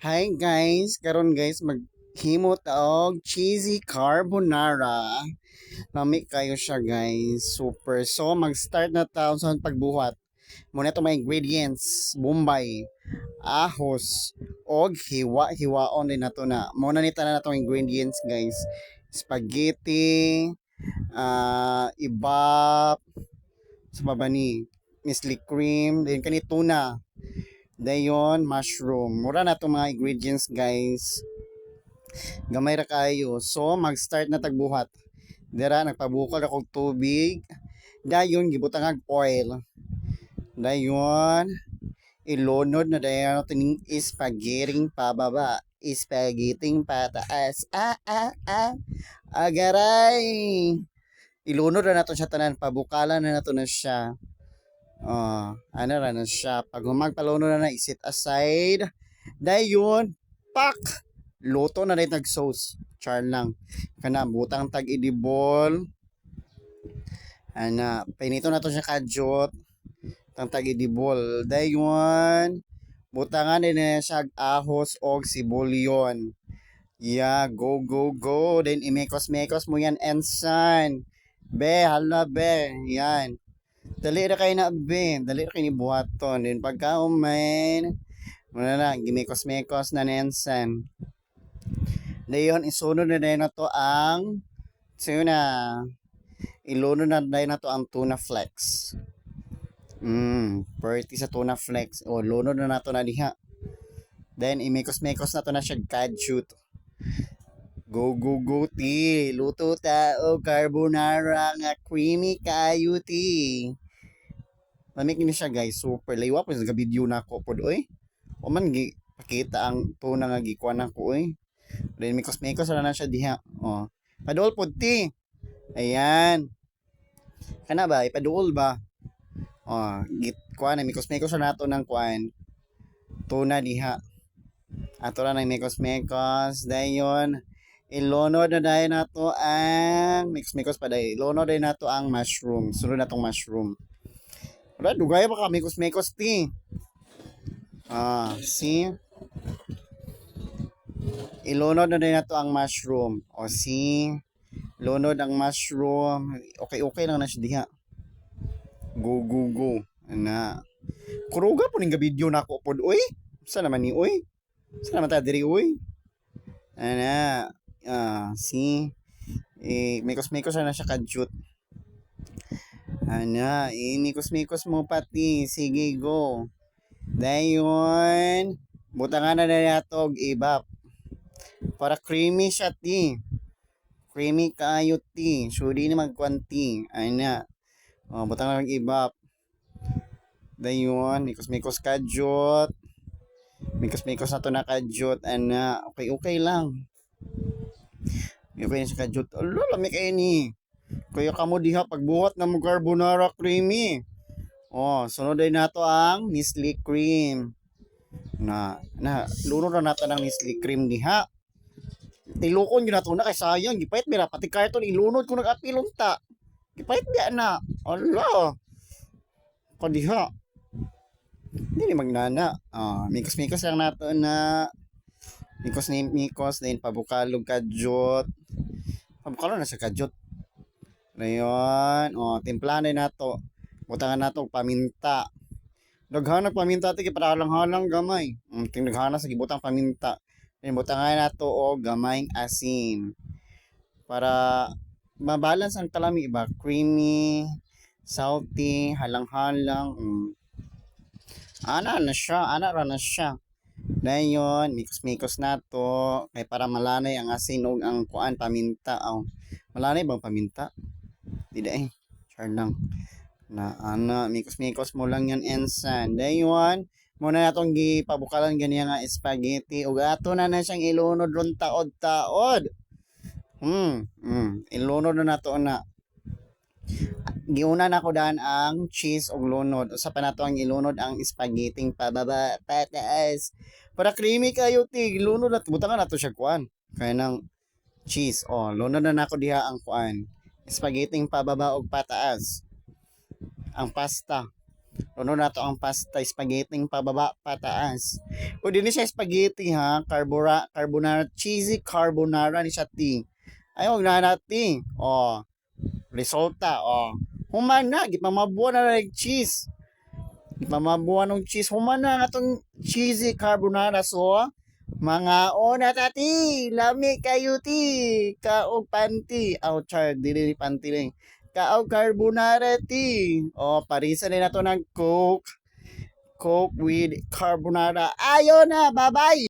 Hi guys, karon guys maghimo ta og cheesy carbonara. Lami kayo siya guys, super. So mag-start na ta sa pagbuhat. Muna ito mga ingredients, bombay, ahos, og hiwa-hiwaon din nato na. Muna nita na natong ingredients guys. Spaghetti, ibap, sa baba ni Nestle cream, then kani tuna. Dayon, mushroom. Mura na itong mga ingredients, guys. Gamay ra kayo. So, mag-start na tagbuhat. Dira, nagpabukol akong tubig. Dayon, gibutang ag oil. Dayon, ilunod na dayon tining spaghetti pababa. Spaghetti pataas. Agaray! Ilunod na nato siya tanan. Pabukalan na nato na siya. Ano na siya. Pag humagpaluno na isit aside. Dayon, pak! Luto na rin nag-sauce. Char lang. Kana, butang tag-idibol. Ana, pinito na to siya kadyot. Tang tag-idibol. Dayon, butangan din na siya ahos o sibulyon. Yeah, go, go, go. Then, imekos-mekos mo yan, ensan. Be, hala, be. Yan. Dali na kayo na, be. Dali na kayo ni buhaton. Then, pagka umain, muna na, gimekos-mekos na nensan. Dayon, isunod na dahil na to ang tuna. Ilunod na dahil na to ang tuna flex. Perti sa tuna flex. O, lunod na nato na diha. Then, imekos-mekos na to na siya kadjut. Go, go, go, ti. Luto ta o carbonara nga creamy kayo, ti. Lamig ni siya, guys. Super. Laywa po sa video na ako po, oy. O man, pakita ang tuna nga gikuan ako, oy. Then, mikos-mikos na siya diha. O. Paduol po, ti. Ayan. Kana ba? Ipaduol ba? O. Kuan, mikos-mikos na nato ng kuan. Tuna diha. Ato na ng mikos-mikos. Dayon. Ilunod na dahil nato ang mix-mikos pa dahil. Ilunod dahil nato ang mushroom. Sunod na tong mushroom. Wala, dugay pa ka mikos-mikos, ti. See? Ilunod na din nato ang mushroom. O, see? Lunod ang mushroom. Okay lang na siya diha. Go, go, go. Ana. Kuruga po ning video na ako pod, oy. Saan naman ni, oy? Saan naman ta diri, oy? Ana. See? Mikos-mikos na siya kadyut. Ana, mikos-mikos mo pati. Sige, go. Dayon, butangan na nato og ibap. Para creamy siya, ti. Creamy kayo, ti. So, di na magkwanti. Ana. Butangan na og ibap. Dayon, mikos-mikos kadyot. Mikos-mikos na to na kadyot. Ana, okay lang. Okay na siya kadyot. Alo, lamig kayo ni. Kaya kamo diha pagbuhat na mo carbonara creamy. Sunod din nato ang Nestle cream. Luno na nato ng Nestle cream diha. Tilukon yun nato na kay sayang. Gipait mira pati karton ilunod ko nag-apilon ta. Gipait diya na. Ala. Kadiha. Hindi ni magnana. Mikos-mikos lang nato na mikos din pabukalog kadyot. Pabukalog na sa kadyot. Ngayon, timplahan na nato. Butangan nato paminta. Daghan paminta ti para halang gamay. Daghan sa gibutang paminta. Then butangan nato og gamayng asin. Para mabalance ang kalami ba, creamy, salty, halang-halang. Ana ra na siya. Dayon, mikos-mikos nato kay para malanay ang asin ug ang kuan paminta. Malanay bang paminta? Di char lang. Mikos-mikos mo lang yan, ensan. Dayon, muna natong gipabukalan ganyan nga spaghetti. Ug ato na siyang ilunod ron taod-taod. Ilunod na nato na. Giuna na ko daan ang cheese ug lunod. Usa pa nato ang ilunod ang spaghetti pababa, pataas. Para creamy kayo, ti. Lunod na. Butangan nato siya kuan. Kaya ng cheese. Lunod na nako diha ang kuan. Spaghetti pababa og pataas. Ang pasta. Uno na to ang pasta spaghetti pababa pataas. O din siya spaghetti ha, carbonara, cheesy carbonara ni siya ting. Ay wag na natin. O, resulta o. Humana gipamabuan na ng cheese. Gipamabuan ng cheese. Humana nga tong cheesy carbonara so. Mga ona tati, lami kayo ti, kaog panty, aw char, dili panty lang. Kaog carbonara ti. O, parisa na to ng Coke. Coke with carbonara. Ayo na, bye-bye!